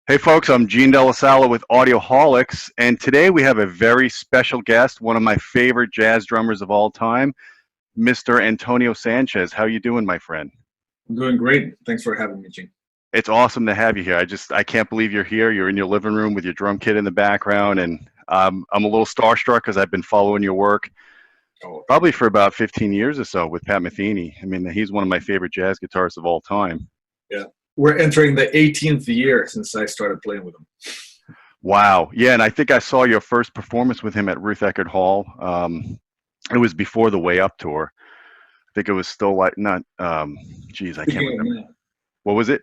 Hey folks, I'm Gene Delasala with Audioholics, and today we have a very special guest, one of my favorite jazz drummers of all time, Mr. Antonio Sanchez. How you doing, my friend? I'm doing great. Thanks for having me, Gene. It's awesome to have you here. I can't believe you're here. You're in your living room with your drum kit in the background, and I'm a little starstruck because I've been following your work Oh, thank probably you. for about 15 years or so with Pat Metheny. I mean, he's one of my favorite jazz guitarists of all time. Yeah. We're entering the 18th year since I started playing with him. Wow. Yeah, and I think I saw your first performance with him at Ruth Eckerd Hall. It was before the Way Up tour. I think it was still like not. Geez, I can't Speaking of remember. now, What was it?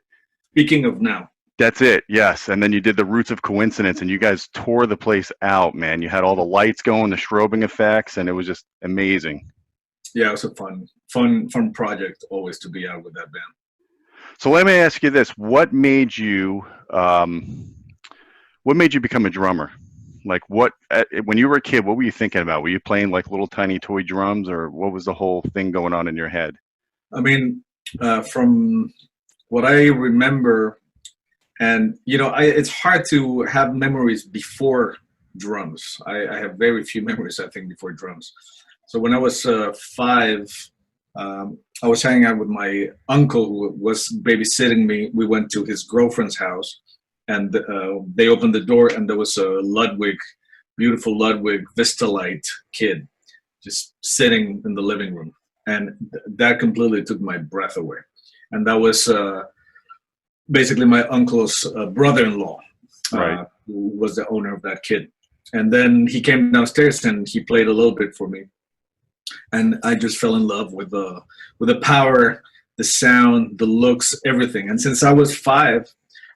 speaking of now, That's it. Yes, and then you did the Roots of Coincidence, and you guys tore the place out, man. You had all the lights going, the strobing effects, and it was just amazing. yeah, it was a fun project always to be out with that band. So let me ask you this: what made you become a drummer? Like, when you were a kid, what were you thinking about? Were you playing like little tiny toy drums, or what was the whole thing going on in your head? I mean, from what I remember, and it's hard to have memories before drums. I have very few memories, I think, before drums. So when I was 5, I was hanging out with my uncle who was babysitting me. We went to his girlfriend's house, and they opened the door, and there was a beautiful Ludwig Vistalite kid just sitting in the living room. And that completely took my breath away. And that was basically my uncle's brother-in-law, Right. who was the owner of that kid. And then he came downstairs and he played a little bit for me. And I just fell in love with the power, the sound, the looks, everything. And since I was 5,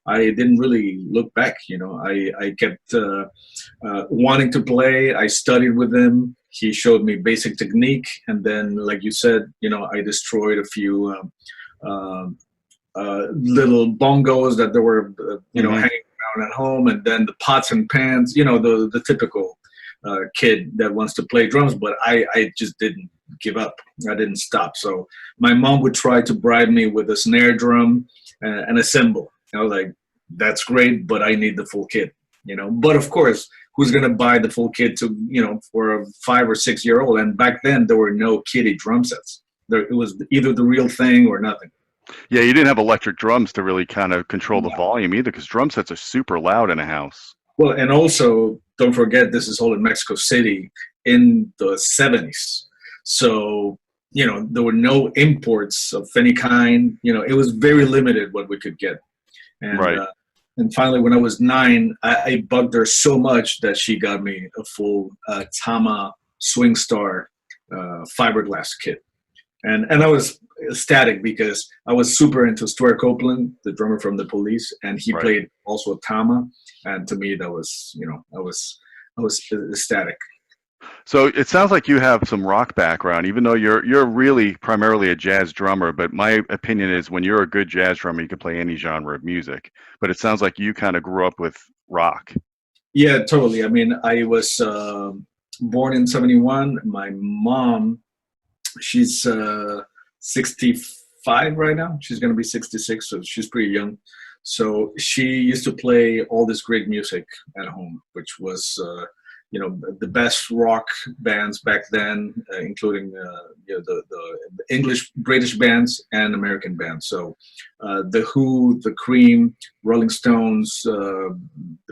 I didn't really look back. I kept wanting to play. I studied with him. He showed me basic technique, and then, like you said, I destroyed a few little bongos that they were, hanging around at home, and then the pots and pans. The typical kid that wants to play drums, but I just didn't give up. I didn't stop. So my mom would try to bribe me with a snare drum and a cymbal. I was like, that's great, but I need the full kit. But of course, who's going to buy the full kit for a 5 or 6 year old? And back then there were no kiddie drum sets. It was either the real thing or nothing. Yeah, you didn't have electric drums to really kind of control the No. volume either, because drum sets are super loud in a house. Well, and also don't forget, this is all in Mexico City in the 70s. So, there were no imports of any kind. It was very limited what we could get. And, Right. And finally, when I was 9, I bugged her so much that she got me a full Tama Swing Star fiberglass kit. And I was ecstatic because I was super into Stuart Copeland, the drummer from the Police, and he Right. played also Tama. And to me, that was, I was ecstatic. So it sounds like you have some rock background, even though you're really primarily a jazz drummer. But my opinion is, when you're a good jazz drummer, you can play any genre of music. But it sounds like you kind of grew up with rock. Yeah, totally. I mean, I was born in 71. My mom, she's 65 right now. She's going to be 66, so she's pretty young. So she used to play all this great music at home, which was, the best rock bands back then, including the English, British bands and American bands. So The Who, The Cream, Rolling Stones, the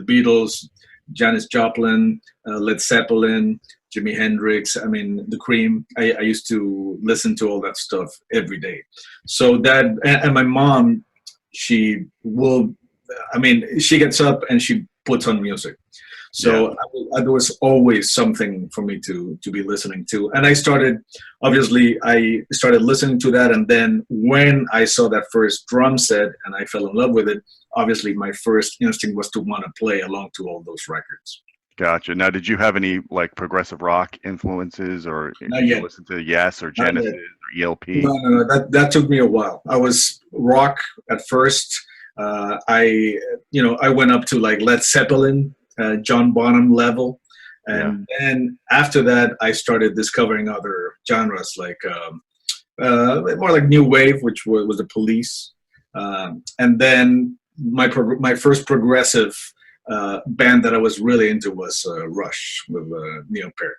Beatles, Janis Joplin, Led Zeppelin, Jimi Hendrix. I mean, The Cream. I used to listen to all that stuff every day. So and my mom, she gets up and she puts on music. So Yeah. there was always something for me to be listening to. And I started listening to that. And then when I saw that first drum set and I fell in love with it, obviously my first instinct was to want to play along to all those records. Gotcha. Now, did you have any like progressive rock influences, or Not did you yet. listen to Yes or Not Genesis yet. or ELP? No. That took me a while. I was rock at first. I went up to like Led Zeppelin, John Bonham level, Yeah. and then after that, I started discovering other genres like more like new wave, which was the Police, and then my first progressive band that I was really into was Rush with Neil Peart.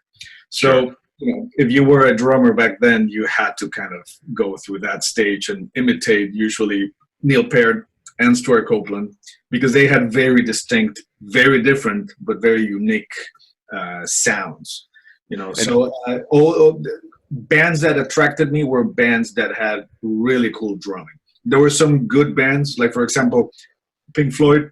So, if you were a drummer back then, you had to kind of go through that stage and imitate usually Neil Peart and Stuart Copeland, because they had very distinct, very different, but very unique sounds. So all bands that attracted me were bands that had really cool drumming. There were some good bands, like for example, Pink Floyd.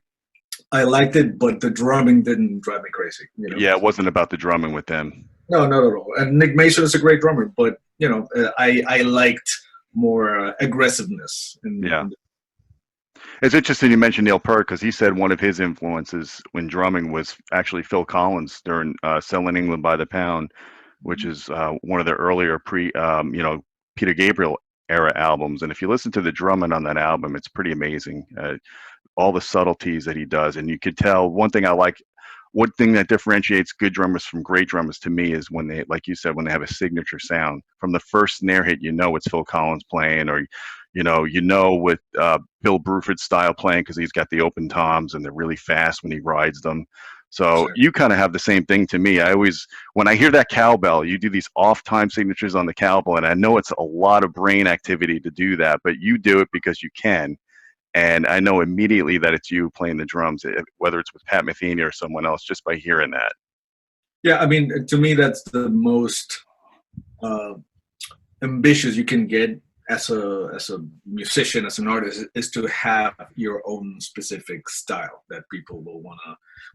I liked it, but the drumming didn't drive me crazy. Yeah, it wasn't about the drumming with them. No, not at all. And Nick Mason is a great drummer, but I liked more aggressiveness. It's interesting you mentioned Neil Peart, because he said one of his influences when drumming was actually Phil Collins during "Selling England by the Pound," which is one of the earlier Peter Gabriel era albums. And if you listen to the drumming on that album, it's pretty amazing. All the subtleties that he does, and you could tell. One thing that differentiates good drummers from great drummers to me is when they, like you said, when they have a signature sound. From the first snare hit, it's Phil Collins playing, or with Bill Bruford's style playing, because he's got the open toms and they're really fast when he rides them. So Sure. You kind of have the same thing to me. When I hear that cowbell, you do these off-time signatures on the cowbell, and I know it's a lot of brain activity to do that, but you do it because you can. And I know immediately that it's you playing the drums, whether it's with Pat Metheny or someone else, just by hearing that. Yeah, I mean, to me, that's the most ambitious you can get as a musician, as an artist, is to have your own specific style that people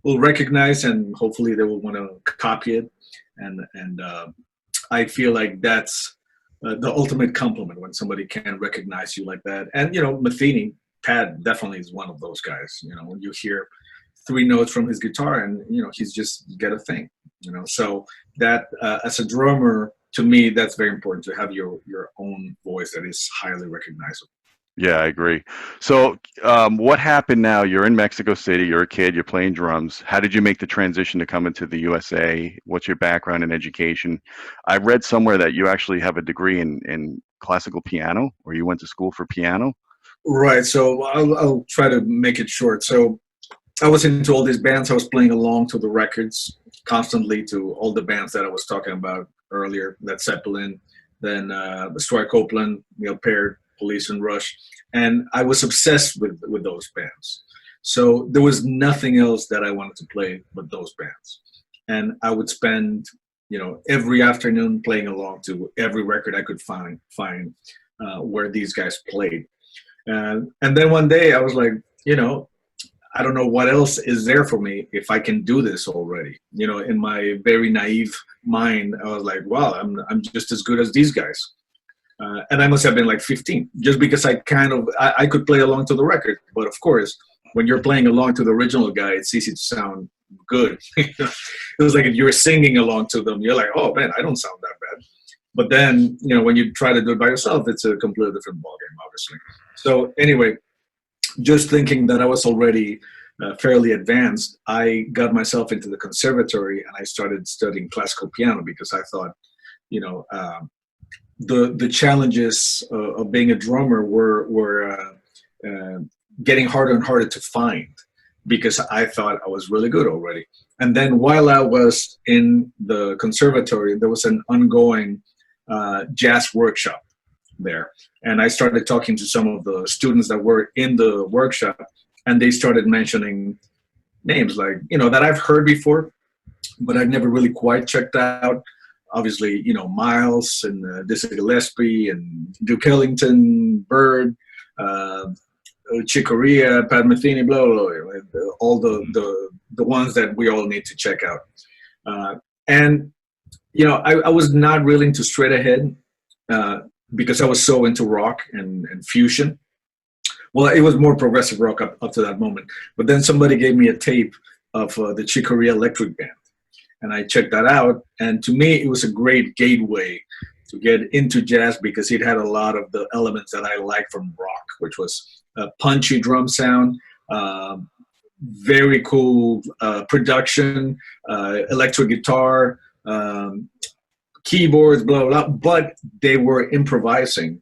will recognize, and hopefully they will want to copy it. And I feel like that's the ultimate compliment when somebody can recognize you like that. And Metheny, Pat definitely is one of those guys. When you hear 3 notes from his guitar, and he's just got a thing. So that as a drummer, to me, that's very important, to have your own voice that is highly recognizable. Yeah, I agree. So what happened now? You're in Mexico City, you're a kid, you're playing drums. How did you make the transition to come into the USA? What's your background in education? I read somewhere that you actually have a degree in classical piano, or you went to school for piano. Right. So I'll try to make it short. So I was into all these bands. I was playing along to the records constantly, to all the bands that I was talking about earlier, Led Zeppelin, then Stuart Copeland, Neil Peart, Police, and Rush. And I was obsessed with those bands. So there was nothing else that I wanted to play but those bands. And I would spend, every afternoon playing along to every record I could find where these guys played. And then one day I was like, I don't know what else is there for me if I can do this already. In my very naive mind, I was like, wow, I'm just as good as these guys. And I must have been like 15, just because I could play along to the record. But of course, when you're playing along to the original guy, it's easy to sound good. It was like if you were singing along to them, you're like, oh man, I don't sound that bad. But then, when you try to do it by yourself, it's a completely different ballgame, obviously. So anyway, just thinking that I was already fairly advanced, I got myself into the conservatory and I started studying classical piano, because I thought, the challenges of being a drummer were getting harder and harder to find, because I thought I was really good already. And then while I was in the conservatory, there was an ongoing jazz workshop there. And I started talking to some of the students that were in the workshop, and they started mentioning names like, that I've heard before, but I've never really quite checked out. Obviously, Miles and Dizzy Gillespie and Duke Ellington, Bird, Chick Corea, Pat Metheny, blah, blah, blah, all the ones that we all need to check out. And I was not really into straight ahead because I was so into rock and fusion. Well, it was more progressive rock up to that moment. But then somebody gave me a tape of the Chick Corea Electric Band. And I checked that out. And to me, it was a great gateway to get into jazz, because it had a lot of the elements that I like from rock, which was a punchy drum sound, very cool production, electric guitar, keyboards, blah, blah, blah. But they were improvising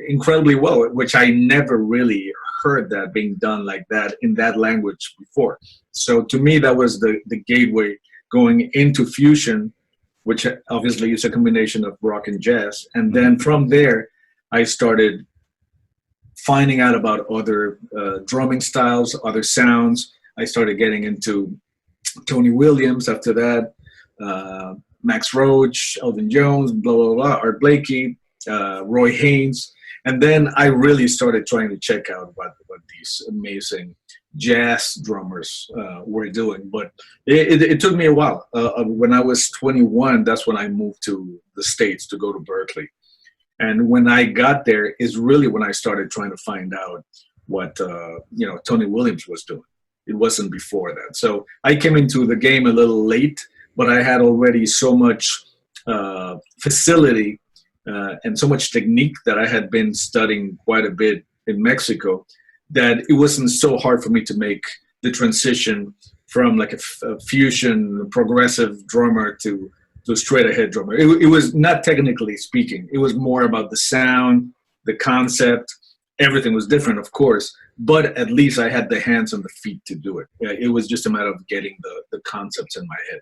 incredibly well, which I never really heard that being done like that in that language before. So to me, that was the gateway going into fusion, which obviously is a combination of rock and jazz. And then from there, I started finding out about other drumming styles, other sounds. I started getting into Tony Williams after that, Max Roach, Elvin Jones, blah, blah, blah, Art Blakey, Roy Haynes. And then I really started trying to check out what these amazing jazz drummers were doing. But it took me a while. When I was 21, that's when I moved to the States to go to Berkeley. And when I got there is really when I started trying to find out what Tony Williams was doing. It wasn't before that. So I came into the game a little late, but I had already so much facility and so much technique that I had been studying quite a bit in Mexico that it wasn't so hard for me to make the transition from like a fusion progressive drummer to a straight ahead drummer. It was not technically speaking. It was more about the sound, the concept. Everything was different, of course, but at least I had the hands and the feet to do it. It was just a matter of getting the concepts in my head.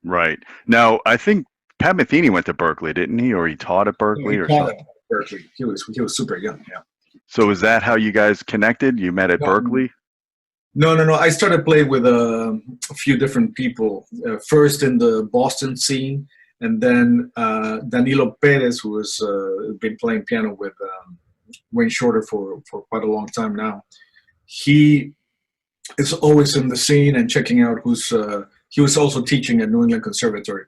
Right. Now, I think Pat Metheny went to Berkeley, didn't he? Or he taught at Berkeley or something? At Berkeley. He was super young, yeah. So is that how you guys connected? You met at Berkeley? No. I started playing with a few different people. First in the Boston scene, and then Danilo Perez, who has been playing piano with Wayne Shorter for quite a long time now. He is always in the scene and checking out who's. He was also teaching at New England Conservatory.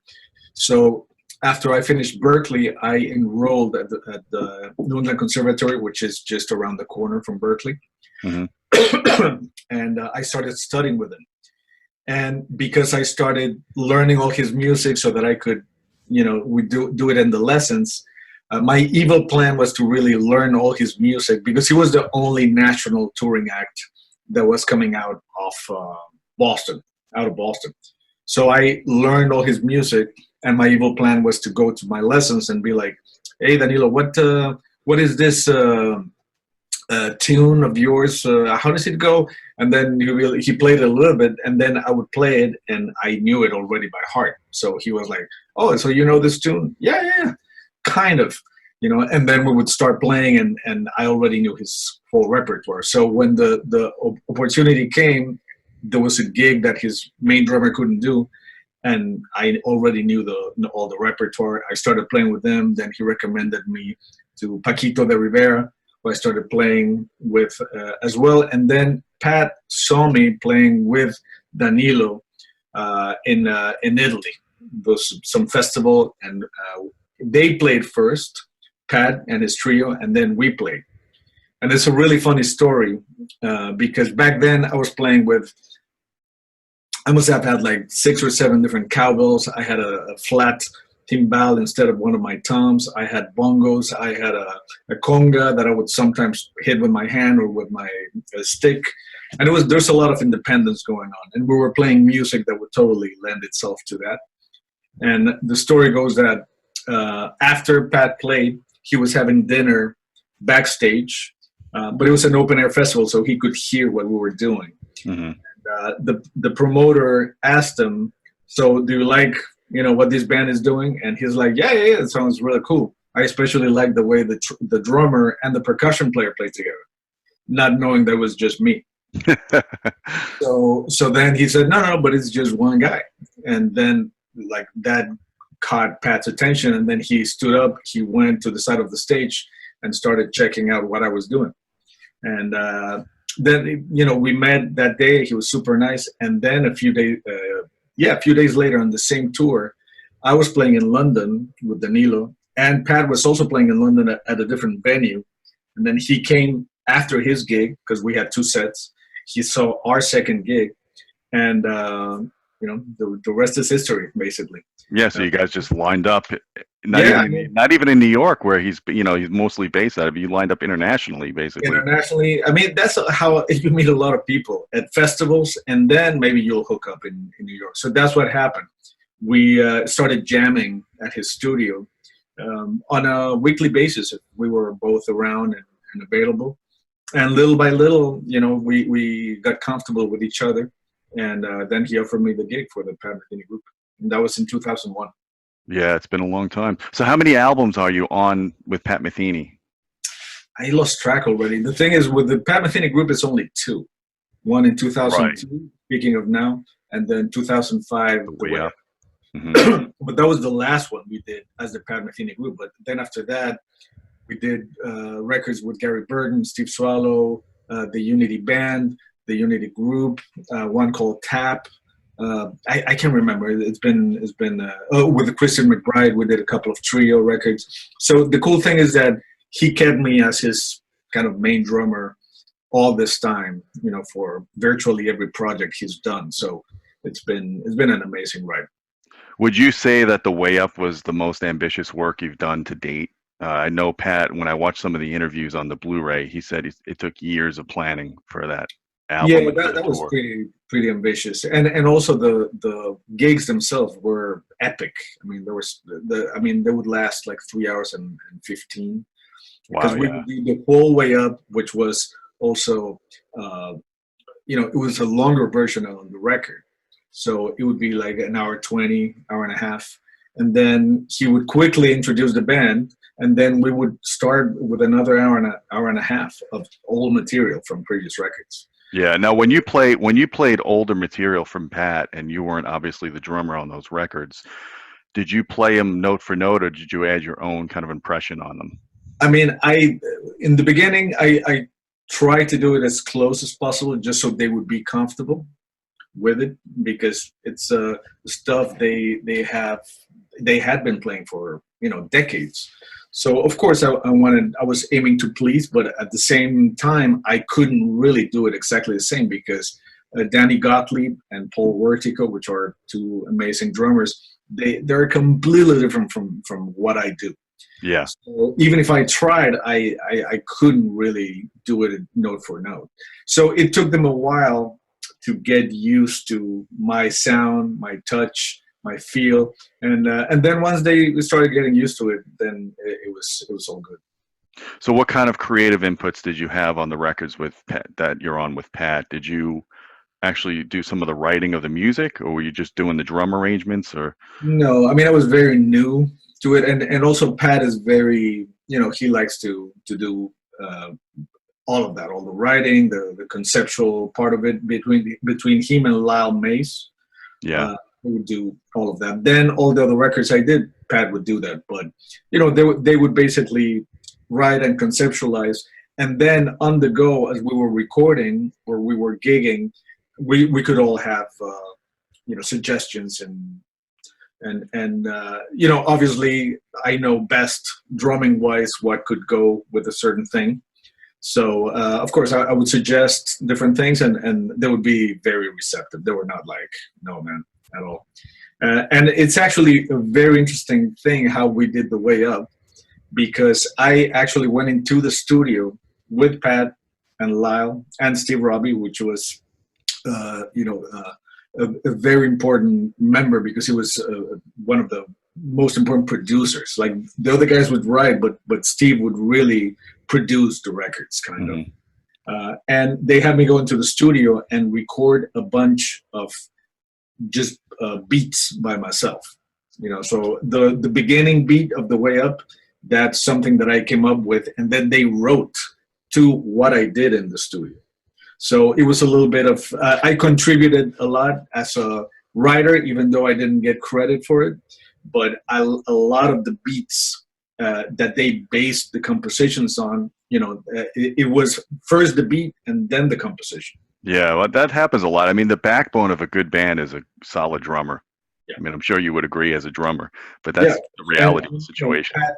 So after I finished Berkeley, I enrolled at the New England Conservatory, which is just around the corner from Berkeley. Mm-hmm. And I started studying with him. And because I started learning all his music so that I could, we do it in the lessons, my evil plan was to really learn all his music because he was the only national touring act that was coming out of Boston. So I learned all his music, and my evil plan was to go to my lessons and be like, "Hey, Danilo, what is this tune of yours? How does it go?" And then he played it a little bit, and then I would play it, and I knew it already by heart. So he was like, "Oh, so you know this tune?" Yeah, kind of, And then we would start playing, and I already knew his whole repertoire. So when the opportunity came, there was a gig that his main drummer couldn't do, and I already knew all the repertoire. I started playing with them. Then he recommended me to Paquito de Rivera, who I started playing with as well. And then Pat saw me playing with Danilo in Italy. There was some festival, and they played first, Pat and his trio, and then we played. And it's a really funny story because back then I was playing with, I must have had like 6 or 7 different cowbells. I had a flat timbal instead of one of my toms. I had bongos. I had a conga that I would sometimes hit with my hand or with my stick. And there's a lot of independence going on. And we were playing music that would totally lend itself to that. And the story goes that after Pat played, he was having dinner backstage, but it was an open air festival, so he could hear what we were doing. Mm-hmm. The promoter asked him, "So do you like what this band is doing?" And he's like, yeah, it sounds really cool. I especially like the way the drummer and the percussion player played together, not knowing that was just me. So then he said, no, but it's just one guy. And then like that caught Pat's attention, and then he stood up, he went to the side of the stage and started checking out what I was doing. And then we met that day. He was super nice. And then a few days later on the same tour, I was playing in London with Danilo, and Pat was also playing in London at a different venue. And then he came after his gig because we had 2 sets. He saw our second gig, and the rest is history, basically. Yeah, so you guys just lined up. Not even in New York, where he's mostly based out of. You lined up internationally, basically. Internationally, I mean, that's how you meet a lot of people at festivals, and then maybe you'll hook up in New York. So that's what happened. We started jamming at his studio on a weekly basis. We were both around and available. And little by little, we got comfortable with each other, and then he offered me the gig for the Pat Metheny group, and that was in 2001. Yeah, it's been a long time. So how many albums are you on with Pat Metheny? I lost track already. The thing is, with the Pat Metheny group, it's only two. One in Right. 2002, speaking of now, and then 2005, The The Way Way Up. Up. Hmm. But that was the last one we did as the Pat Metheny group. But then after that, we did records with Gary Burton, Steve Swallow, the Unity Band, the Unity Group, one called Tap. I can't remember. It's been with Christian McBride. We did a couple of trio records. So the cool thing is that he kept me as his kind of main drummer all this time. For virtually every project he's done. So it's been an amazing ride. Would you say that The Way Up was the most ambitious work you've done to date? I know Pat, when I watched some of the interviews on the Blu-ray, he said it took years of planning for that album Yeah, and for the that was tour. pretty ambitious, and also the gigs themselves were epic. I mean, there was they would last like 3 hours and 15, because Wow, we yeah. would do the whole way up, which was also it was a longer version on the record, so it would be like an hour 20, hour and a half, and then he would quickly introduce the band, and then we would start with another hour and a half of old material from previous records. Yeah. Now, when you played older material from Pat, and you weren't obviously the drummer on those records, did you play them note for note, or did you add your own kind of impression on them? I mean, in the beginning, I tried to do it as close as possible, just so they would be comfortable with it, because it's stuff they had been playing for decades. So of course I was aiming to please, but at the same time I couldn't really do it exactly the same, because Danny Gottlieb and Paul Wertico, which are two amazing drummers, they're completely different from what I do. Yeah. So even if I tried, I couldn't really do it note for note. So it took them a while to get used to my sound, my touch, my feel, and then once they started getting used to it, then it was all good. So what kind of creative inputs did you have on the records with Pat, that you're on with Pat? Did you actually do some of the writing of the music, or were you just doing the drum arrangements, or? No, I mean I was very new to it, and also Pat is very he likes to do all of that, all the writing, the conceptual part of it, between him and Lyle Mace. Yeah. We would do all of that. Then all the other records I did, Pat would do that. But they would basically write and conceptualize, and then on the go, as we were recording or we were gigging, we could all have suggestions, and obviously I know best drumming wise what could go with a certain thing. So of course I would suggest different things, and they would be very receptive. They were not like, no man, at all. And it's actually a very interesting thing how we did The Way Up, because I actually went into the studio with Pat and Lyle and Steve Robbie, which was a very important member, because he was one of the most important producers. Like the other guys would write, but Steve would really produce the records, kind of. And they had me go into the studio and record a bunch of just beats by myself. So the beginning beat of The Way Up, that's something that I came up with, and then they wrote to what I did in the studio. So it was a little bit of I contributed a lot as a writer, even though I didn't get credit for it. But a lot of the beats that they based the compositions on, it was first the beat and then the composition. Yeah, well, that happens a lot. I mean, the backbone of a good band is a solid drummer. Yeah. I mean, I'm sure you would agree as a drummer, but that's the reality of the situation. Pat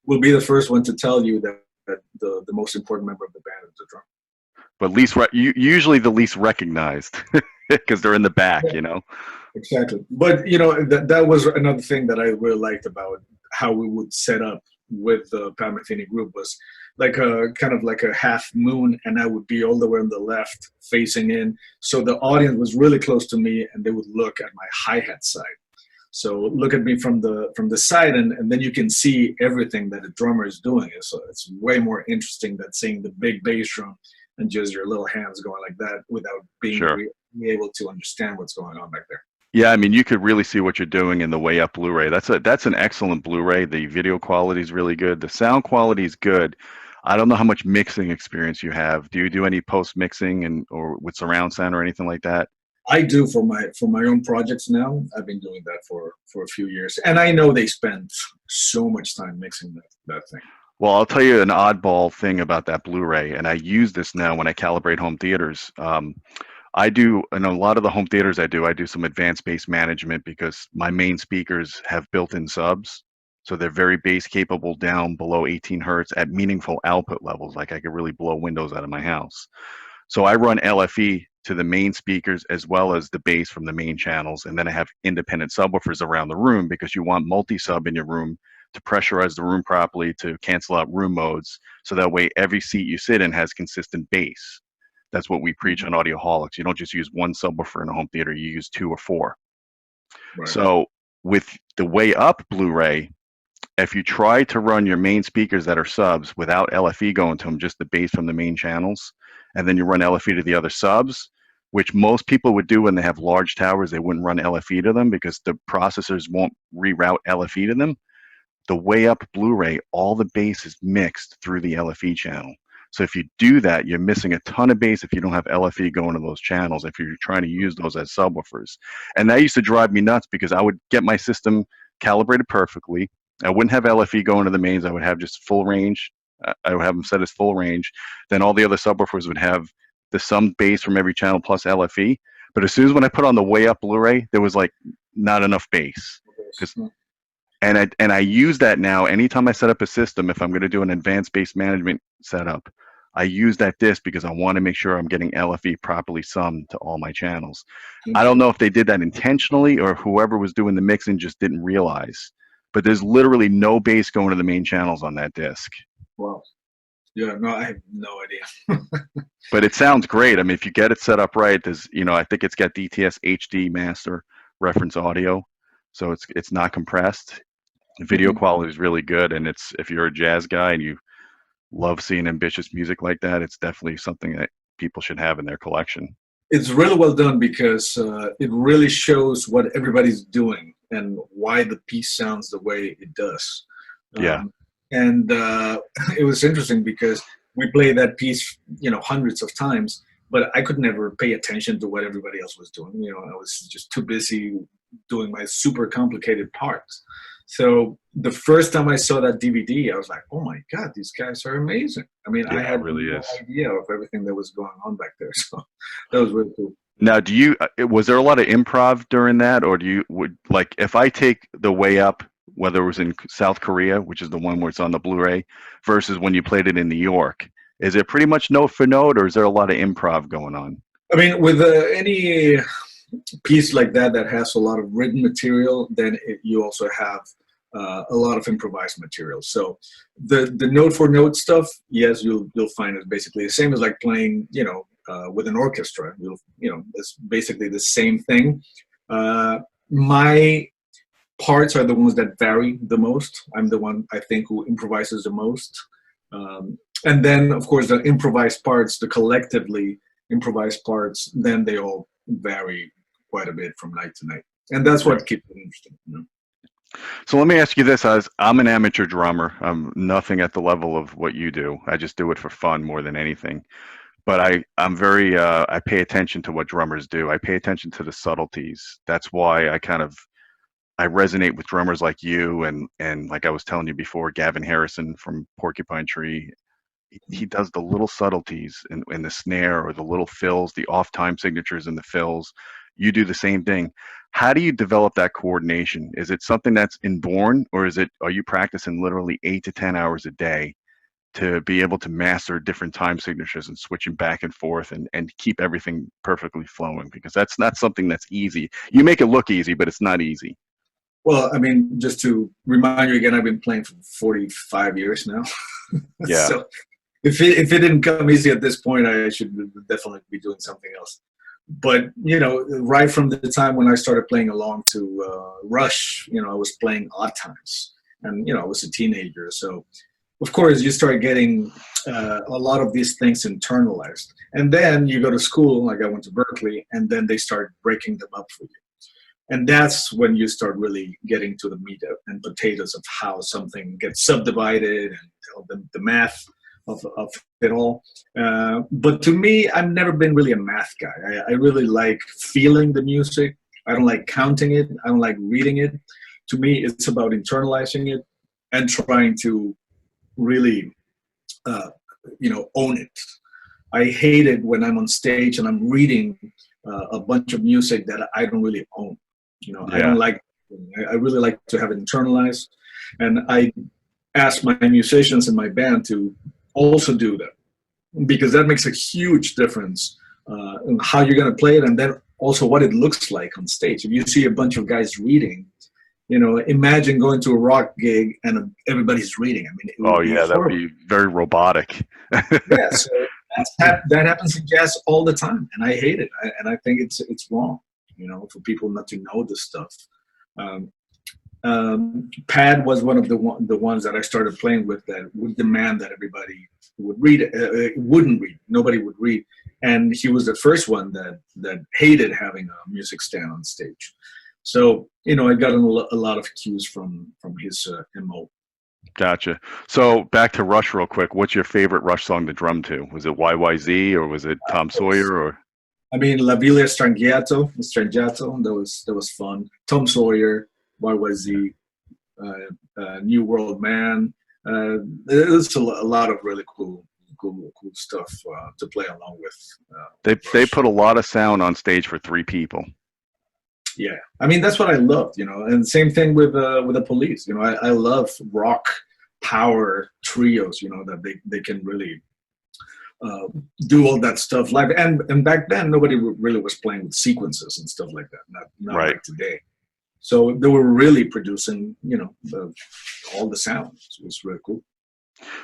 will be the first one to tell you that the most important member of the band is the drummer. But usually the least recognized, because they're in the back, Exactly. But that was another thing that I really liked about how we would set up with the Pat Metheny group, was like a kind of like a half moon, and I would be all the way on the left facing in, so the audience was really close to me, and they would look at my hi-hat side. So look at me from the side, and then you can see everything that a drummer is doing. So it's way more interesting than seeing the big bass drum and just your little hands going like that without being Sure. able to understand what's going on back there. Yeah, I mean, you could really see what you're doing in the Way Up Blu-ray. That's an excellent Blu-ray. The video quality is really good. The sound quality is good. I don't know how much mixing experience you have. Do you do any post mixing and or with surround sound or anything like that? I do for my own projects now. I've been doing that for a few years, and I know they spend so much time mixing that thing. Well, I'll tell you an oddball thing about that Blu-ray, and I use this now when I calibrate home theaters. I do, in a lot of the home theaters I do some advanced bass management because my main speakers have built-in subs. So they're very bass capable down below 18 hertz at meaningful output levels. Like I could really blow windows out of my house. So I run LFE to the main speakers as well as the bass from the main channels. And then I have independent subwoofers around the room because you want multi-sub in your room to pressurize the room properly to cancel out room modes. So that way every seat you sit in has consistent bass. That's what we preach on Audioholics. You don't just use one subwoofer in a home theater, you use 2 or 4. Right. So with the Way Up Blu-ray, if you try to run your main speakers that are subs without LFE going to them, just the bass from the main channels, and then you run LFE to the other subs, which most people would do when they have large towers, they wouldn't run LFE to them because the processors won't reroute LFE to them. The Way Up Blu-ray, all the bass is mixed through the LFE channel. So if you do that, you're missing a ton of bass if you don't have LFE going to those channels, if you're trying to use those as subwoofers. And that used to drive me nuts because I would get my system calibrated perfectly. I wouldn't have LFE going to the mains. I would have just full range. I would have them set as full range. Then all the other subwoofers would have the sum bass from every channel plus LFE. But as soon as when I put on the Way Up Blu-ray, there was like not enough bass. And I use that now anytime I set up a system. If I'm going to do an advanced bass management setup, I use that disc because I want to make sure I'm getting LFE properly summed to all my channels. I don't know if they did that intentionally or whoever was doing the mixing just didn't realize. But there's literally no bass going to the main channels on that disc. Wow. Yeah, no, I have no idea. But it sounds great. I mean, if you get it set up right, there's, I think it's got DTS HD master reference audio, so it's not compressed. The video quality is really good, and it's if you're a jazz guy and you love seeing ambitious music like that, it's definitely something that people should have in their collection. It's really well done because it really shows what everybody's doing and why the piece sounds the way it does. Yeah. And it was interesting because we played that piece, hundreds of times, but I could never pay attention to what everybody else was doing. I was just too busy doing my super complicated parts. So the first time I saw that DVD, I was like, oh my God, these guys are amazing. I mean, Yeah, I had really no idea of everything that was going on back there. So that was really cool. Now, was there a lot of improv during that, or like if I take the Way Up, whether it was in South Korea, which is the one where it's on the Blu-ray, versus when you played it in New York, is it pretty much note for note, or is there a lot of improv going on? I mean, with any piece like that has a lot of written material, then you also have a lot of improvised material. So the note for note stuff, yes, you'll find is basically the same as like playing, with an orchestra. It's basically the same thing. My parts are the ones that vary the most. I'm the one, I think, who improvises the most. And then, of course, the improvised parts, the collectively improvised parts, then they all vary quite a bit from night to night. And that's what keeps it interesting. So let me ask you this. I'm an amateur drummer. I'm nothing at the level of what you do. I just do it for fun more than anything. But I'm very, I pay attention to what drummers do. I pay attention to the subtleties. That's why I resonate with drummers like you and like I was telling you before, Gavin Harrison from Porcupine Tree. He does the little subtleties in the snare or the little fills, the off time signatures in the fills. You do the same thing. How do you develop that coordination? Is it something that's inborn, or are you practicing literally 8 to 10 hours a day to be able to master different time signatures and switching back and forth and keep everything perfectly flowing? Because that's not something that's easy. You make it look easy, but it's not easy. Well, I mean, just to remind you again, I've been playing for 45 years now. Yeah. So if it didn't come easy at this point, I should definitely be doing something else. but right from the time when I started playing along to Rush, I was playing odd times, and I was a teenager, so of course you start getting a lot of these things internalized, and then you go to school, like I went to Berkeley, and then they start breaking them up for you, and that's when you start really getting to the meat and potatoes of how something gets subdivided, and the math of it all. But to me, I've never been really a math guy. I really like feeling the music. I don't like counting it. I don't like reading it. To me, it's about internalizing it and trying to really, own it. I hate it when I'm on stage and I'm reading a bunch of music that I don't really own. I Yeah. don't like. I really like to have it internalized, and I ask my musicians in my band to also do that, because that makes a huge difference in how you're going to play it, and then also what it looks like on stage. If you see a bunch of guys reading, imagine going to a rock gig and everybody's reading. I mean, it would Oh be yeah, that would horrible. be very robotic. Yeah, so that happens in jazz all the time, and I hate it. And I think it's wrong, for people not to know this stuff. Um, Pad was one of the ones that I started playing with that would demand that everybody would read. Wouldn't read. Nobody would read, and he was the first one that hated having a music stand on stage. So I got a lot of cues from his mo. Gotcha. So back to Rush real quick. What's your favorite Rush song to drum to? Was it YYZ or was it Tom Sawyer or? I mean, La Villa Strangiato. That was fun. Tom Sawyer, YYZ, New World Man. There's a lot of really cool stuff to play along with. They put a lot of sound on stage for three people. Yeah, I mean that's what I loved, and same thing with the Police. I love rock power trios. That they can really do all that stuff live. And back then nobody really was playing with sequences and stuff like that. Not Right. like today. So they were really producing, all the sounds. It was really cool.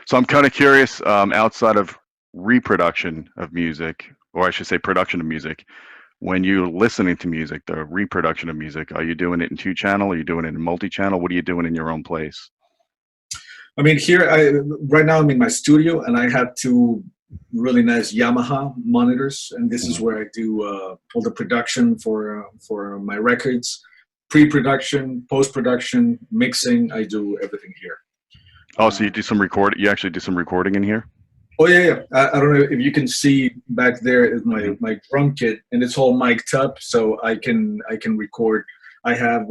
So I'm kind of curious, outside of reproduction of music, or I should say production of music, when you're listening to music, the reproduction of music, are you doing it in 2-channel? Are you doing it in multi-channel? What are you doing in your own place? I mean, right now I'm in my studio, and I have two really nice Yamaha monitors, and this is where I do all the production for my records, pre-production, post-production, mixing. I do everything here. Oh, so you do some you actually do some recording in here? Oh yeah. I don't know if you can see back there is my drum kit, and it's all mic'd up, so I can record. I have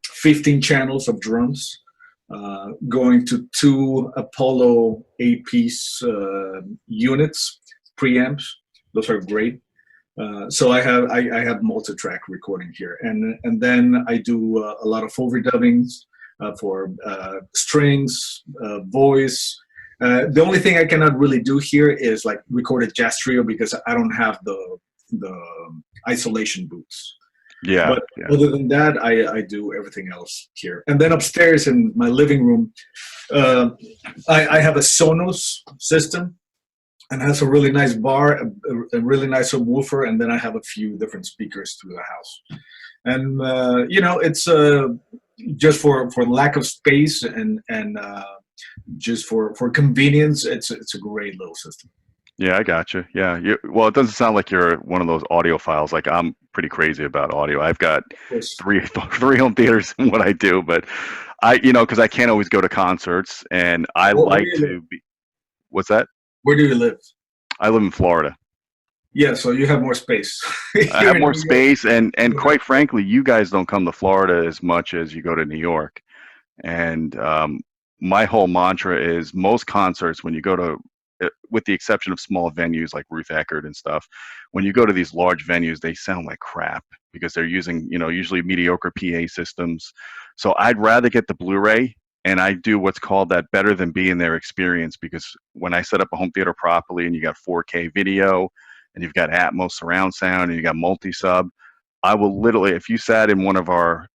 15 channels of drums, going to 2 Apollo 8-piece units, preamps. Those are great. So I have multi-track recording here, and then I do a lot of overdubbings for strings, voice. The only thing I cannot really do here is like record a jazz trio, because I don't have the isolation booths. Yeah. But other than that, I do everything else here. And then upstairs in my living room, I have a Sonos system, and has a really nice bar, a really nice subwoofer, and then I have a few different speakers through the house. And it's just for lack of space and just for convenience, it's a great little system. Yeah, I got you. Yeah. Well, it doesn't sound like you're one of those audiophiles. Like I'm pretty crazy about audio. I've got three home theaters in what I do, but because I can't always go to concerts, and I like to be. What's that? Where do you live? I live in Florida. Yeah, so you have more space. I have more space, and quite frankly, you guys don't come to Florida as much as you go to New York. And my whole mantra is most concerts, when you go to, with the exception of small venues like Ruth Eckerd and stuff, when you go to these large venues, they sound like crap because they're using, usually mediocre PA systems. So I'd rather get the Blu-ray, and I do what's called that better than being there experience, because when I set up a home theater properly and you got 4K video and you've got Atmos surround sound and you got multi-sub, I will literally, if you sat in one of our,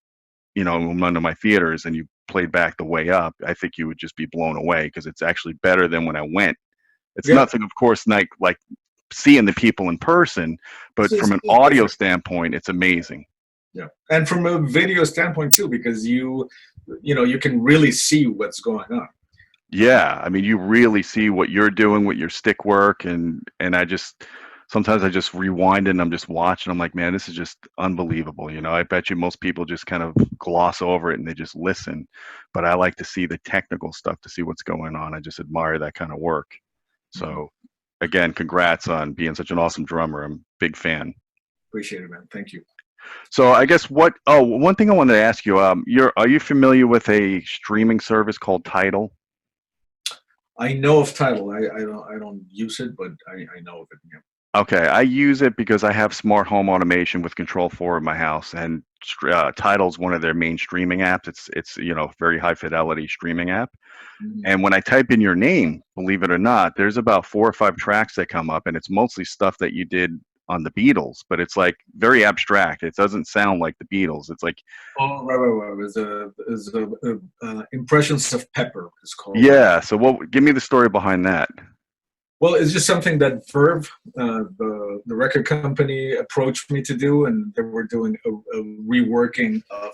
one of my theaters and you played back the way up, I think you would just be blown away, because it's actually better than when I went. It's nothing, of course, like seeing the people in person, but from an It's audio different. standpoint, it's amazing. Yeah, and from a video standpoint too, because you can really see what's going on. Yeah, I mean, you really see what you're doing with your stick work, and I just sometimes I just rewind it and I'm just watching. I'm like, man, this is just unbelievable. I bet you most people just kind of gloss over it and they just listen, but I like to see the technical stuff to see what's going on. I just admire that kind of work. Mhm. So, again, congrats on being such an awesome drummer. I'm a big fan. Appreciate it, man. Thank you. So, I guess one thing I wanted to ask you, are you familiar with a streaming service called Tidal? I know of Tidal. I don't use it, but I know of it. Yeah. Okay, I use it because I have smart home automation with Control 4 in my house, and Tidal's one of their main streaming apps. It's very high fidelity streaming app. Mhm. And when I type in your name, believe it or not, there's about 4 or 5 tracks that come up, and it's mostly stuff that you did on the Beatles, but it's like very abstract. It doesn't sound like the Beatles. It's like, Oh, right. There's Impressions of Pepper. It's called. yeah. So give me the story behind that. Well, it's just something that Verve, the record company, approached me to do, and they were doing a reworking of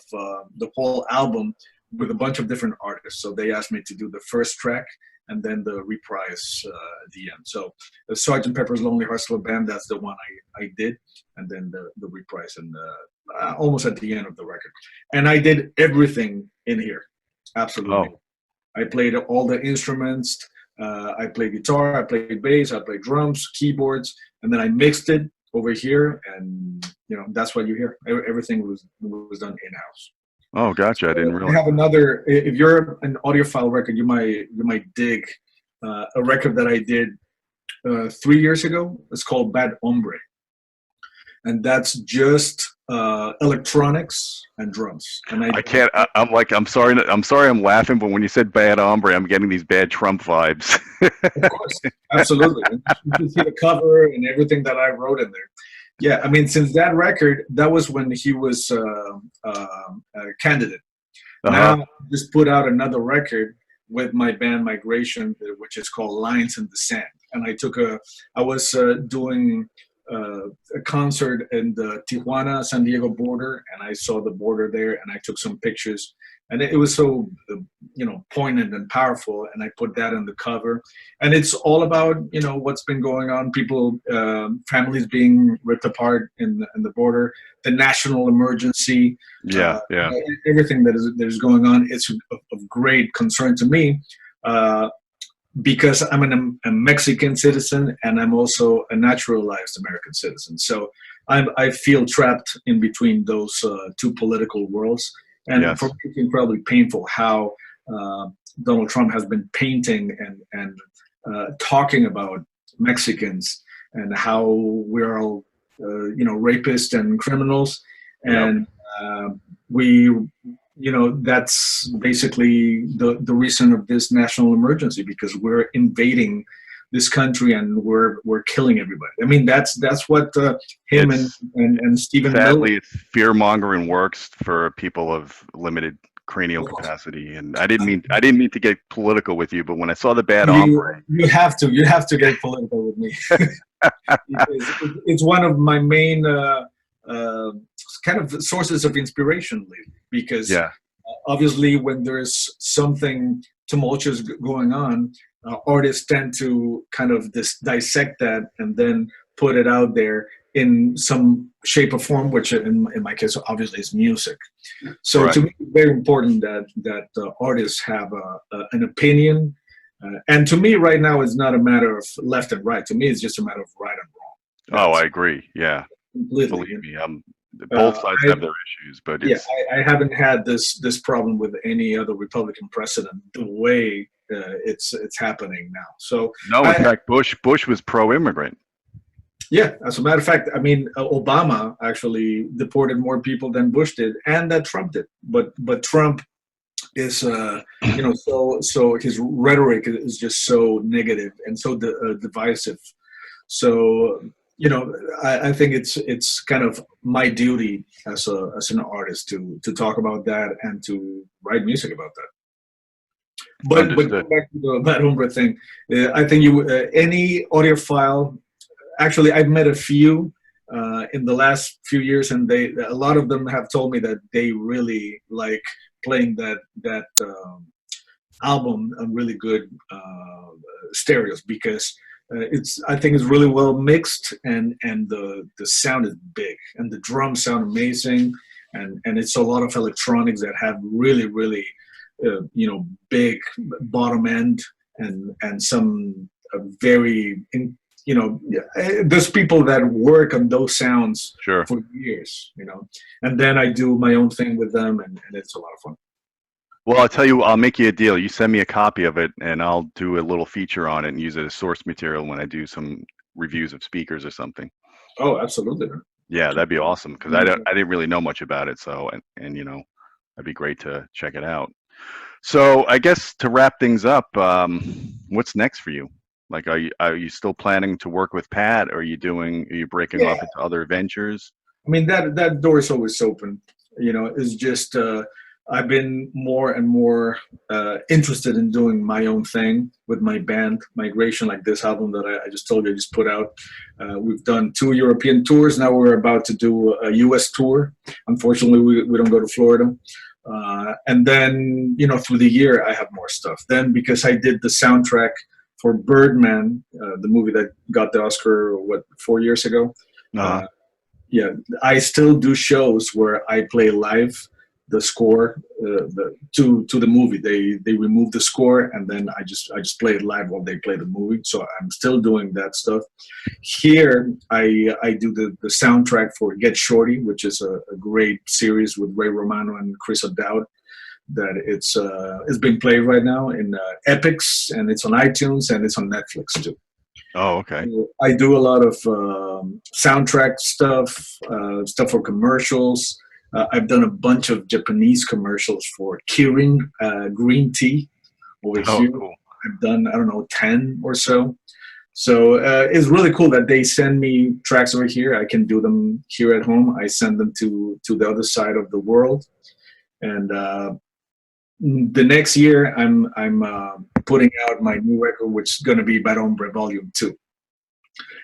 the whole album with a bunch of different artists. So they asked me to do the first track and then the reprise at the end. So the Sgt. Pepper's Lonely Hearts Club Band, that's the one I did, and then the reprise and almost at the end of the record. And I did everything in here, absolutely. Oh, I played all the instruments. I played guitar, I played bass, I played drums, keyboards, and then I mixed it over here, and that's what you hear. Everything was done in house. oh, gotcha. I didn't I realize. have another. If you're an audiophile record, you might dig a record that I did 3 years ago. It's called Bad Hombre, and that's just electronics and drums. And I can't. I'm like, I'm sorry. I'm sorry. I'm laughing, but when you said bad hombre, I'm getting these bad Trump vibes. of course, absolutely. You can see the cover and everything that I wrote in there. Yeah, I mean, since that record, that was when he was a candidate. Now, Uh-huh. I just put out another record with my band Migration, which is called Lines in the Sand. And I was doing a concert in the Tijuana San Diego border, and I saw the border there, and I took some pictures, and it was so poignant and powerful, and I put that on the cover, and it's all about what's been going on, people, families being ripped apart in the border, the national emergency, Yeah, yeah. everything that is going on. It's of great concern to me. Because I'm a Mexican citizen and I'm also a naturalized American citizen. So I feel trapped in between those two political worlds. And for Yes. me, it's incredibly painful how Donald Trump has been painting and talking about Mexicans and how we're all, rapists and criminals. Yep. And we that's basically the reason of this national emergency, because we're invading this country and we're killing everybody. I mean, that's what him It's and Stephen Miller. sadly it's fear mongering works for people of limited cranial Of course, capacity. And I didn't mean to get political with you, but when I saw the bad you hombre, you have to get political with me. It's one of my main kind of sources of inspiration lately, because yeah, obviously when there's something tumultuous going on, artists tend to kind of dissect that and then put it out there in some shape or form, which in my case obviously is music. So to right. me it's very important that artists have an opinion, and to me right now it's not a matter of left and right. To me it's just a matter of right and wrong. Oh, That's I agree. Yeah, completely. believe me. Both sides I, have their issues, but yeah, it's I haven't had this problem with any other Republican president the way it's happening now. So no. In I, fact, Bush was pro-immigrant. yeah, as a matter of fact, I mean, Obama actually deported more people than Bush did, and that Trump did. But Trump is, so his rhetoric is just so negative and so divisive. So I think it's kind of my duty as an artist to talk about that and to write music about that. But Understood. going back to the Bad Hombre thing, I think any audiophile actually, I've met a few in the last few years, and a lot of them have told me that they really like playing that album on really good stereos, because I think it's really well mixed, and the sound is big, and the drums sound amazing, and it's a lot of electronics that have really big bottom end, and some very there's people that work on those sounds Sure. for years, and then I do my own thing with them, and it's a lot of fun. Well, I'll tell you, I'll make you a deal. You send me a copy of it, and I'll do a little feature on it and use it as source material when I do some reviews of speakers or something. Oh, absolutely, man. Yeah, that'd be awesome, because I didn't really know much about it. So, and that'd be great to check it out. So, I guess to wrap things up, what's next for you? Like, are you still planning to work with Pat? Or are you breaking off into other ventures? I mean, that door is always open. It's just I've been more and more interested in doing my own thing with my band, Migration, like this album that I just told you I just put out. We've done 2 European tours. Now we're about to do a U.S. tour. Unfortunately, we don't go to Florida. And then, through the year, I have more stuff. Then, because I did the soundtrack for Birdman, the movie that got the Oscar, 4 years ago? Uh-huh. Yeah, I still do shows where I play live the score to the movie. They remove the score, and then I just play it live while they play the movie. So I'm still doing that stuff. Here I do the soundtrack for Get Shorty, which is a great series with Ray Romano and Chris O'Dowd. That it's being played right now in Epics, and it's on iTunes, and it's on Netflix too. Oh, okay. So I do a lot of soundtrack stuff for commercials. I've done a bunch of Japanese commercials for Kirin green tea over here. Cool. I've done, 10 or so. So it's really cool that they send me tracks over here. I can do them here at home. I send them to the other side of the world. And the next year, I'm putting out my new record, which is going to be Bad Hombre Volume 2.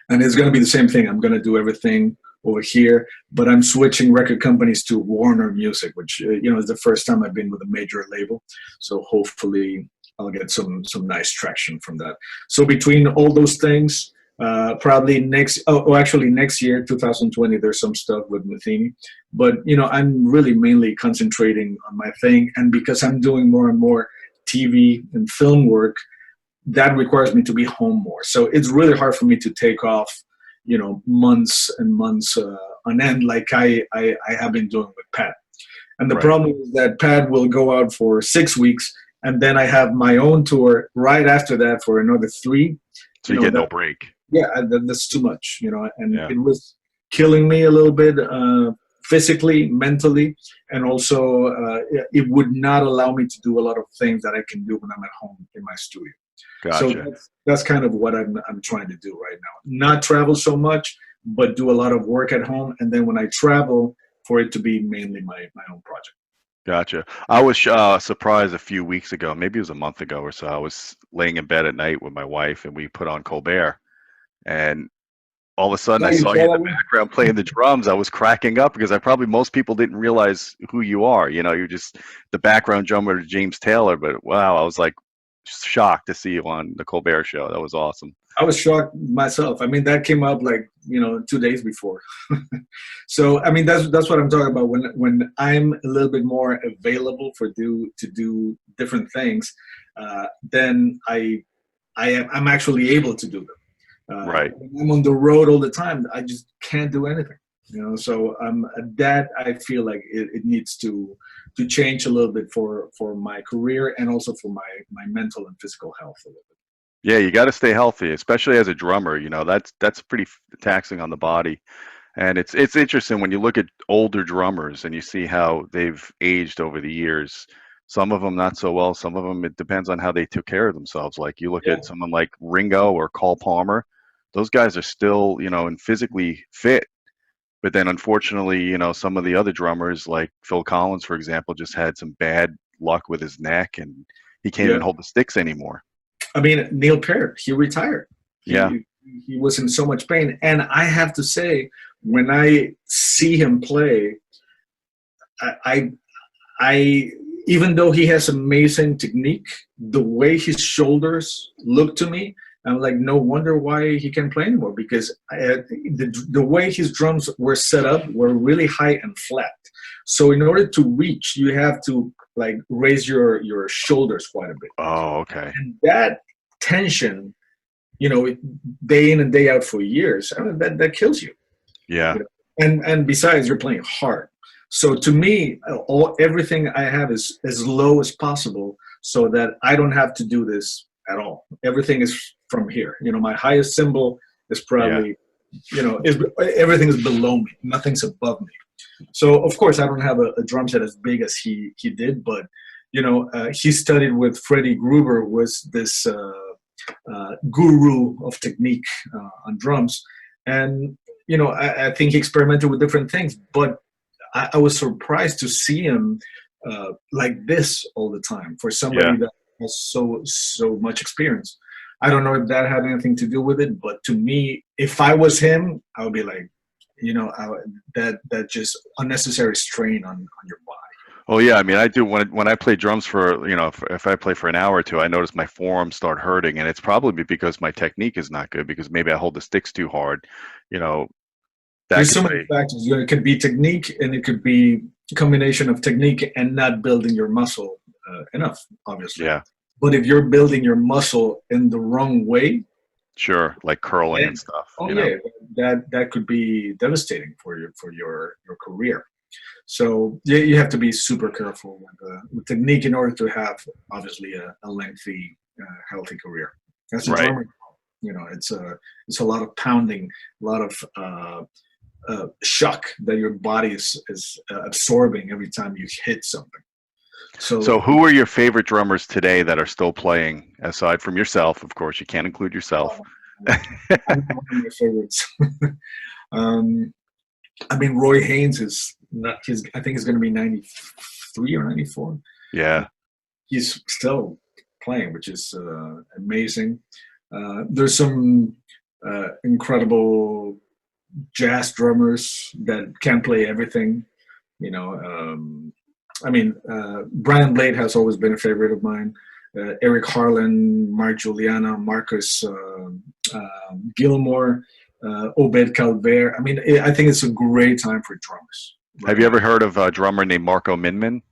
And it's going to be the same thing. I'm going to do everything over here, but I'm switching record companies to Warner Music, which is the first time I've been with a major label. So hopefully I'll get some nice traction from that. So between all those things, probably next year, 2020, there's some stuff with Metheny. But I'm really mainly concentrating on my thing, and because I'm doing more and more TV and film work, that requires me to be home more. So it's really hard for me to take off months and months on end, like I have been doing with Pat. And the problem is that Pat will go out for 6 weeks, and then I have my own tour right after that for another 3. So you get no break. Yeah, that's too much, and it was killing me a little bit physically, mentally, and also it would not allow me to do a lot of things that I can do when I'm at home in my studio. Gotcha. So that's kind of what I'm trying to do right now. Not travel so much, but do a lot of work at home. And then when I travel, for it to be mainly my own project. Gotcha. I was surprised a few weeks ago, maybe it was a month ago or so. I was laying in bed at night with my wife, and we put on Colbert. And all of a sudden, I saw you in the background playing the drums. I was cracking up because most people didn't realize who you are. You're just the background drummer to James Taylor. But wow, I was like shocked to see you on the Colbert Show. That was awesome. I was shocked myself. I mean, that came up 2 days before. So I mean, that's what I'm talking about. When I'm a little bit more available to do different things, then I'm actually able to do them. Right. When I'm on the road all the time, I just can't do anything. So that I feel like it needs to change a little bit for my career, and also for my mental and physical health a little bit. Yeah, you got to stay healthy, especially as a drummer. That's pretty taxing on the body. And it's interesting when you look at older drummers and you see how they've aged over the years. Some of them not so well. Some of them, it depends on how they took care of themselves. Like you look at someone like Ringo or Carl Palmer. Those guys are still, and physically fit. But then unfortunately, some of the other drummers like Phil Collins, for example, just had some bad luck with his neck, and he can't even hold the sticks anymore. I mean, Neil Peart, he retired. Yeah. he was in so much pain. And I have to say, when I see him play, I, I even though he has amazing technique, the way his shoulders look to me, I'm like, no wonder why he can't play anymore, because the way his drums were set up were really high and flat. So in order to reach, you have to like raise your shoulders quite a bit. Oh, okay. And that tension, day in and day out for years, I mean, that kills you. Yeah. And besides, you're playing hard. So to me, everything I have is as low as possible, so that I don't have to do this at all. Everything is from here. My highest cymbal is probably, everything is below me. Nothing's above me. So of course I don't have a drum set as big as he did, but he studied with Freddie Gruber, who was this guru of technique on drums, and I think he experimented with different things, but I was surprised to see him like this all the time for somebody that has so much experience. I don't know if that had anything to do with it, but to me, if I was him, I would be like, that just unnecessary strain on your body. Oh yeah, I mean, I do when I play drums for if I play for an hour or two, I notice my forearms start hurting, and it's probably because my technique is not good, because maybe I hold the sticks too hard. There's so many factors. It could be technique, and it could be a combination of technique and not building your muscle enough, obviously. Yeah. But if you're building your muscle in the wrong way, sure, like curling and stuff. That could be devastating for your career. So you have to be super careful with technique in order to have obviously a lengthy, healthy career. That's a drummer. It's a lot of pounding, a lot of shock that your body is absorbing every time you hit something. So who are your favorite drummers today that are still playing, aside from yourself? Of course, you can't include yourself. I'm one of my favorites. I mean, Roy Haynes is not. I think he's going to be 93 or 94. Yeah, he's still playing, which is amazing. There's some incredible jazz drummers that can play everything. Brian Blade has always been a favorite of mine. Eric Harlan, Mark Juliana, Marcus Gilmore, Obed Calvert. I mean, I think it's a great time for drummers. Have you ever heard of a drummer named Marco Minman?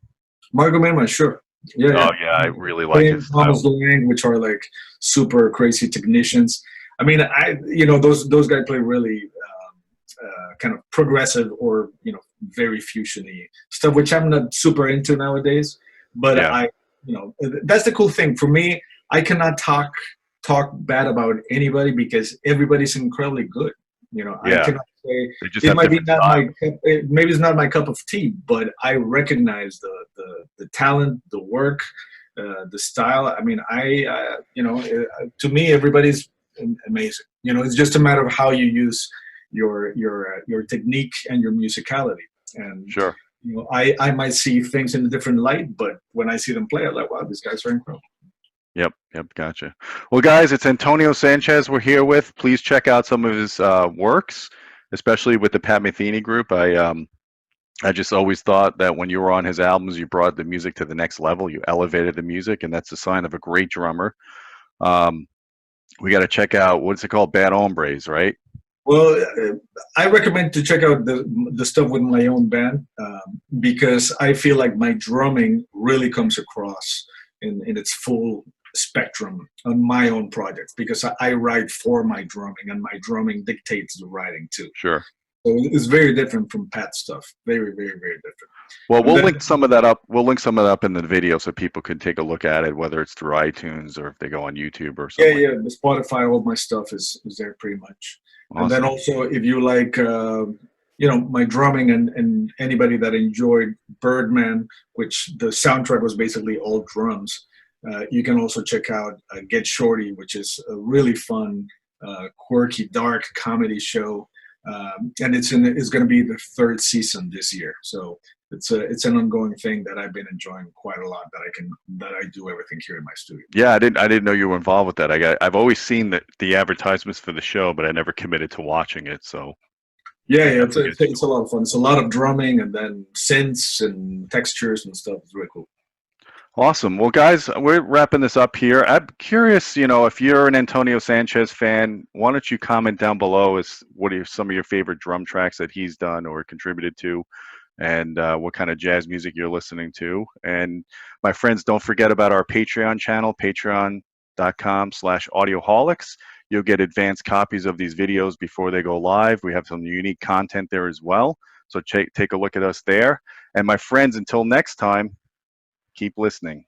Marco Minman, sure. Yeah. Oh yeah, I really like his style. Thomas Lang, which are like super crazy technicians. I mean, those guys play really kind of progressive or very fusiony stuff, which I'm not super into nowadays. But that's the cool thing for me. I cannot talk bad about anybody because everybody's incredibly good. I cannot say it might be maybe it's not my cup of tea, but I recognize the talent, the work, the style. I mean, to me, everybody's amazing. It's just a matter of how you use your technique and your musicality. And sure, I might see things in a different light, but when I see them play, I'm like, wow, these guys are incredible. Yep, gotcha. Well, guys, it's Antonio Sanchez we're here with. Please check out some of his works, especially with the Pat Metheny group. I just always thought that when you were on his albums, you brought the music to the next level. You elevated the music, and that's a sign of a great drummer. We got to check out, what's it called? Bad Hombres, right? Well, I recommend to check out the stuff with my own band because I feel like my drumming really comes across in its full spectrum on my own projects, because I write for my drumming, and my drumming dictates the writing too. Sure. So it's very different from Pat's stuff. Very, very, very different. Well, we'll link some of that up. We'll link some of that up in the video so people can take a look at it, whether it's through iTunes or if they go on YouTube or something. Yeah. The Spotify, all my stuff is there pretty much. Awesome. And then also, if you like, my drumming and anybody that enjoyed Birdman, which the soundtrack was basically all drums, you can also check out Get Shorty, which is a really fun, quirky, dark comedy show and it's going to be the third season this year. So it's an ongoing thing that I've been enjoying quite a lot. That I do everything here in my studio. Yeah, I didn't know you were involved with that. I've always seen the advertisements for the show, but I never committed to watching it. So Yeah, I yeah, definitely get it's a lot of fun. It's a lot of drumming and then synths and textures and stuff. It's really cool. awesome. Well, guys, we're wrapping this up here. I'm curious, if you're an Antonio Sanchez fan, why don't you comment down below as what are some of your favorite drum tracks that he's done or contributed to, and what kind of jazz music you're listening to. And my friends, don't forget about our Patreon channel, patreon.com/audioholics. You'll get advanced copies of these videos before they go live. We have some unique content there as well. So take a look at us there. And my friends, until next time, keep listening.